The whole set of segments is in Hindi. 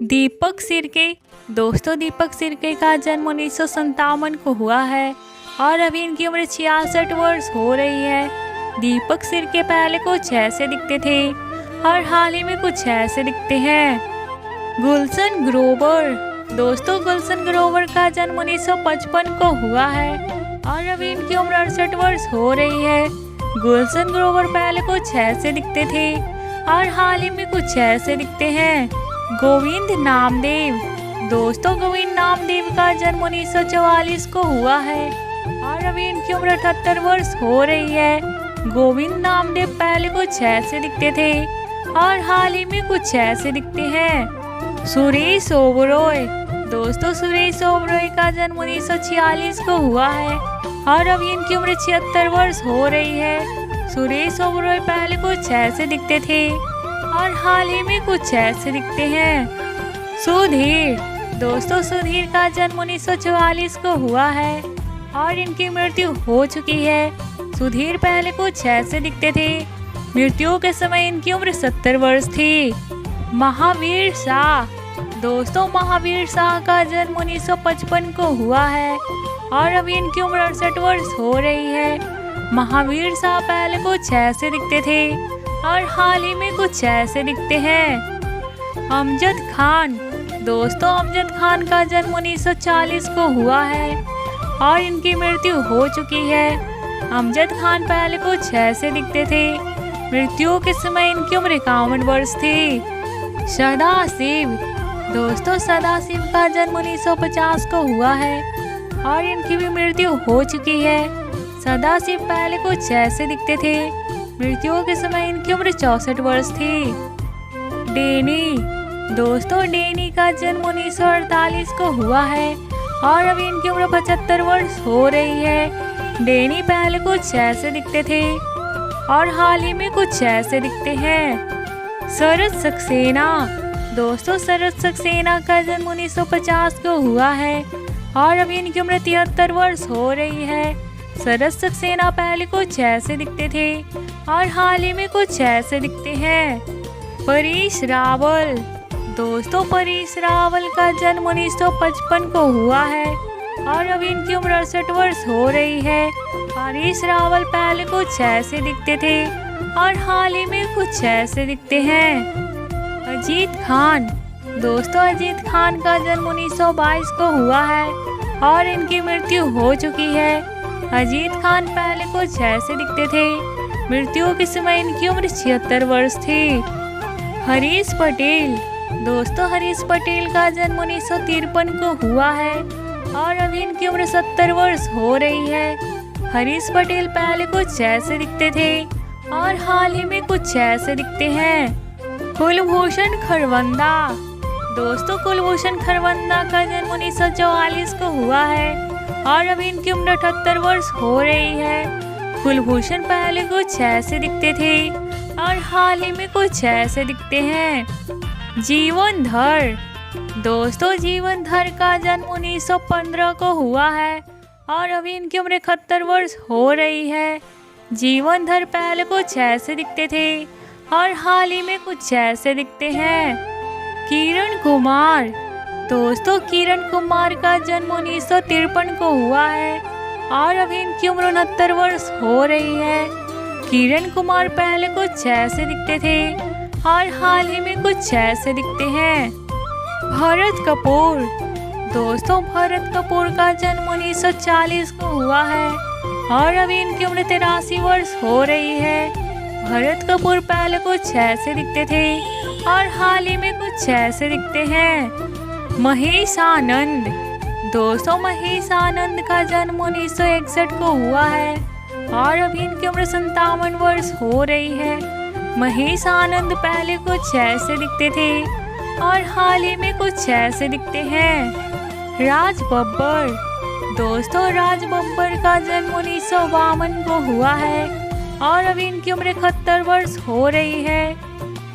दीपक सिरके। दोस्तों, दीपक सिरके का जन्म 1957 को हुआ है और अभी इनकी उम्र 66 वर्ष हो रही है। दीपक सिरके पहले कुछ ऐसे दिखते थे और हाल ही में कुछ ऐसे दिखते हैं। गुलशन ग्रोवर। दोस्तों, गुलशन ग्रोवर का जन्म 1955 को हुआ है और अभी इनकी उम्र 68 वर्ष हो रही है। गुलशन ग्रोवर पहले कुछ ऐसे दिखते थे और हाल ही में कुछ ऐसे दिखते हैं। गोविंद नामदेव। दोस्तों, गोविंद नामदेव का जन्म 1944 को हुआ है और अभी इनकी उम्र 78 वर्ष हो रही है। गोविंद नामदेव पहले कुछ ऐसे दिखते थे और हाल ही में कुछ ऐसे दिखते हैं। सुरेश ओबरॉय। दोस्तों, सुरेश ओबरॉय का जन्म 1946 को हुआ है और अभी इनकी उम्र 76 वर्ष हो रही है। सुरेश ओबरॉय पहले कुछ ऐसे दिखते थे और हाल ही में कुछ ऐसे दिखते हैं। सुधीर। दोस्तों, सुधीर का जन्म 1944 को हुआ है और इनकी मृत्यु हो चुकी है। सुधीर पहले कुछ ऐसे दिखते थे। मृत्यु के समय इनकी उम्र 70 वर्ष थी। महावीर शाह। दोस्तों, महावीर शाह का जन्म 1955 को हुआ है और अभी इनकी उम्र 68 वर्ष हो रही है। महावीर शाह पहले कुछ ऐसे दिखते थे और हाल ही में कुछ ऐसे दिखते हैं। अमजद खान। दोस्तों, अमजद खान का जन्म 1940 को हुआ है और इनकी मृत्यु हो चुकी है। अमजद खान पहले कुछ ऐसे दिखते थे। मृत्यु के समय इनकी उम्र 51 वर्ष थी। सदाशिव। दोस्तों, सदाशिव का जन्म 1950 को हुआ है और इनकी भी मृत्यु हो चुकी है। सदाशिव पहले कुछ ऐसे दिखते थे। मृत्यु के समय इनकी उम्र 64 वर्ष थी। डेनी। दोस्तों, डेनी का जन्म 1948 को हुआ है और अभी इनकी उम्र 75 वर्ष हो रही है। डेनी पहले कुछ ऐसे दिखते थे और हाल ही में कुछ ऐसे दिखते हैं। शरद सक्सेना। दोस्तों, शरद सक्सेना का जन्म 1950 को हुआ है और अभी इनकी उम्र 73 वर्ष हो रही है। शरद सक्सेना पहले कुछ ऐसे दिखते थे और हाल ही में कुछ ऐसे दिखते हैं। परेश रावल। दोस्तों, परेश रावल का जन्म 1955 को हुआ है और अभी इनकी उम्र 68 वर्ष हो रही है। परेश रावल पहले कुछ ऐसे दिखते थे और हाल ही में कुछ ऐसे दिखते हैं। अजीत खान। दोस्तों, अजीत खान का जन्म 1922 को हुआ है और इनकी मृत्यु हो चुकी है। अजीत खान पहले कुछ ऐसे दिखते थे। मृत्यु के समय इनकी उम्र 76 वर्ष थी। हरीश पटेल। दोस्तों, हरीश पटेल का जन्म 1953 को हुआ है और अभी इनकी उम्र 70 वर्ष हो रही है। हरीश पटेल पहले कुछ ऐसे दिखते थे और हाल ही में कुछ ऐसे दिखते हैं। कुलभूषण खरवंदा। दोस्तों, कुलभूषण खरवंदा का जन्म 1944 को हुआ है और अभी इनकी उम्र 78 वर्ष हो रही है। कुलभूषण पहले कुछ ऐसे दिखते थे और हाल ही में कुछ ऐसे दिखते हैं। जीवन धर। दोस्तों, जीवन धर का जन्म 1915 को हुआ है और अभी इनकी उम्र 71 वर्ष हो रही है। जीवन धर पहले कुछ ऐसे दिखते थे और हाल ही में कुछ ऐसे दिखते हैं। किरण कुमार। दोस्तों, किरण कुमार का जन्म 1953 को हुआ है और अभी इनकी उम्र 69 वर्ष हो रही है। किरण कुमार पहले कुछ ऐसे दिखते थे और हाल ही में कुछ ऐसे दिखते हैं। भरत कपूर। दोस्तों, भरत कपूर का जन्म 1940 को हुआ है और अभी इनकी उम्र 83 वर्ष हो रही है। भरत कपूर पहले कुछ ऐसे दिखते थे और हाल ही में कुछ ऐसे दिखते हैं। महेश आनंद। दोस्तों, महेश आनंद का जन्म 1961 को हुआ है और अभी इनकी उम्र 57 वर्ष हो रही है। महेश आनंद पहले कुछ ऐसे दिखते थे और हाल ही में कुछ ऐसे दिखते हैं। राज बब्बर। दोस्तों, राज बब्बर का जन्म 1952 को हुआ है और अभी इनकी उम्र 71 वर्ष हो रही है।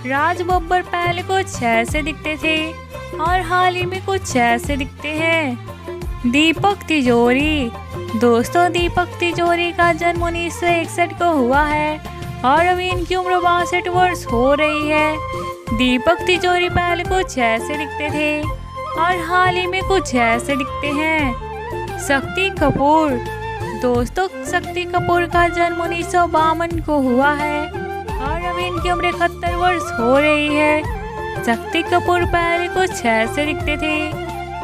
राज बब्बर पहले कुछ ऐसे दिखते थे और हाल ही में कुछ ऐसे दिखते हैं। दीपक तिजोरी। दोस्तों, दीपक तिजोरी का जन्म 1961 को हुआ है और अभी इनकी उम्र 62 वर्ष हो रही है। दीपक तिजोरी पहले कुछ ऐसे दिखते थे और हाल ही में कुछ ऐसे दिखते हैं। शक्ति कपूर। दोस्तों, शक्ति कपूर का जन्म 1952 को हुआ है और अभी इनकी उम्र 71 वर्ष हो रही है। शक्ति कपूर पहले कुछ ऐसे दिखते थे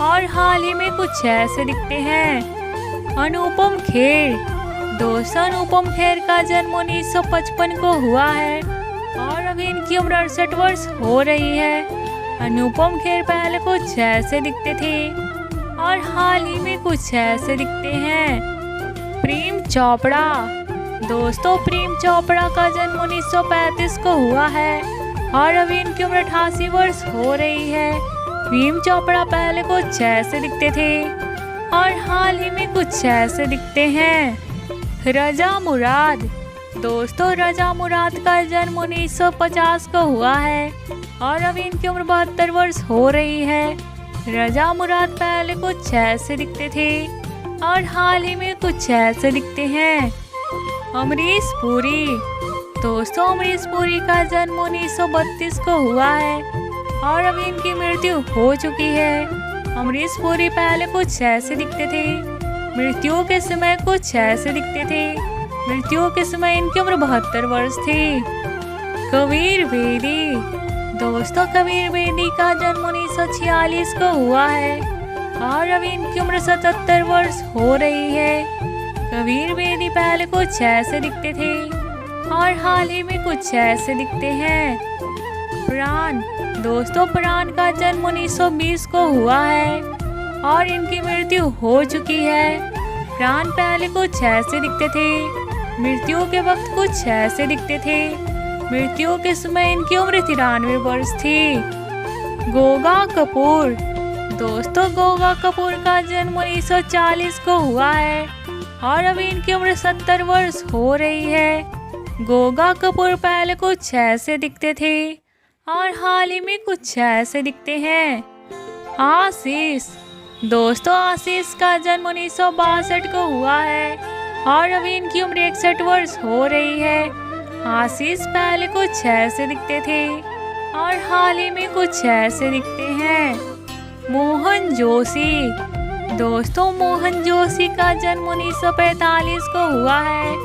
और हाल ही में कुछ ऐसे दिखते हैं। अनुपम खेर। दोस्तों, अनुपम खेर का जन्म 1955 को हुआ है और अभी इनकी उम्र 68 वर्ष हो रही है। अनुपम खेर पहले कुछ ऐसे दिखते थे और हाल ही में कुछ ऐसे दिखते हैं। प्रेम चोपड़ा। दोस्तों, प्रेम चोपड़ा का जन्म 1935 को हुआ है और अभी इनकी उम्र 88 वर्ष हो रही है। प्रेम चोपड़ा पहले कुछ ऐसे दिखते थे और हाल ही में कुछ ऐसे दिखते हैं। रजा मुराद। दोस्तों, रजा मुराद का जन्म 1950 को हुआ है और अभी इनकी उम्र 72 वर्ष हो रही है। रजा मुराद पहले कुछ ऐसे दिखते थे और हाल ही में कुछ ऐसे दिखते हैं। अमरीश पुरी। दोस्तों, अमरीश पुरी का जन्म 1932 को हुआ है और अभी इनकी मृत्यु हो चुकी है। अमरीश पुरी पहले कुछ ऐसे दिखते थे, मृत्यु के समय कुछ ऐसे दिखते थे। मृत्यु के समय इनकी उम्र 72 वर्ष थी। कबीर बेदी। दोस्तों, कबीर बेदी का जन्म 1946 को हुआ है और अभी इनकी उम्र 77 वर्ष हो रही है। कबीर बेदी पहले कुछ ऐसे दिखते थे और हाल ही में कुछ ऐसे दिखते हैं। प्राण। दोस्तों, प्राण का जन्म 1920 को हुआ है और इनकी मृत्यु हो चुकी है। प्राण पहले कुछ ऐसे दिखते थे, मृत्यु के वक्त कुछ ऐसे दिखते थे। मृत्यु के समय इनकी उम्र 93 वर्ष थी। गोगा कपूर। दोस्तों, गोगा कपूर का जन्म 1940 को हुआ है और अभी इनकी उम्र 70 वर्ष हो रही है। गोगा कपूर पहले कुछ ऐसे दिखते थे और हाल ही में कुछ ऐसे दिखते हैं। आशीष। दोस्तों, आशीष का जन्म 1962 को हुआ है और अभी इनकी उम्र 61 वर्ष हो रही है। आशीष पहले कुछ ऐसे दिखते थे और हाल ही में कुछ ऐसे दिखते हैं। मोहन जोशी। दोस्तों, मोहन जोशी का जन्म 1945 को हुआ है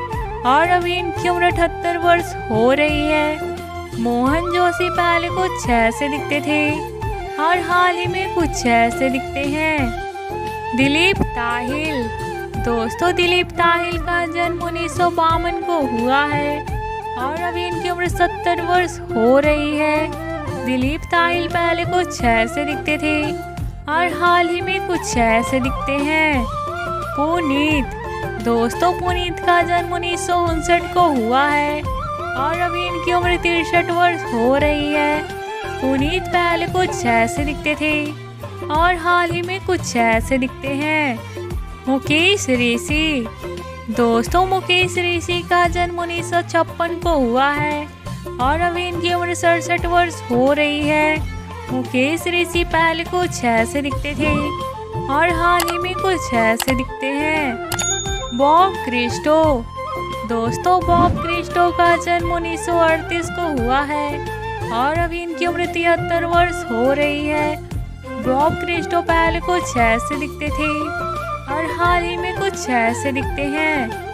और अभी इनकी उम्र 78 वर्ष हो रही है। मोहन जोशी पहले कुछ ऐसे दिखते थे और हाल ही में कुछ ऐसे दिखते हैं। दिलीप ताहिल। दोस्तों, दिलीप ताहिल का जन्म 1952 को हुआ है और अभी इनकी उम्र 70 वर्ष हो रही है। दिलीप ताहिल पहले कुछ ऐसे दिखते थे और हाल ही में कुछ ऐसे दिखते हैं। पुनीत। दोस्तों, पुनीत का जन्म 1959 को हुआ है और अभी इनकी उम्र 63 वर्ष हो रही है। पुनीत पहले कुछ ऐसे दिखते थे और हाल ही में कुछ ऐसे दिखते हैं। मुकेश ऋषि। दोस्तों, मुकेश ऋषि का जन्म 1956 को हुआ है और अभी इनकी उम्र 67 वर्ष हो रही है। मुकेश ऋषि पहले कुछ ऐसे दिखते थे और हाल ही में कुछ ऐसे दिखते हैं। Bob Christo. दोस्तों, बॉब क्रिस्टो का जन्म 1938 को हुआ है और अभी इनकी उम्र 73 वर्ष हो रही है। बॉब क्रिस्टो पहले कुछ ऐसे दिखते थे और हाल ही में कुछ ऐसे दिखते हैं।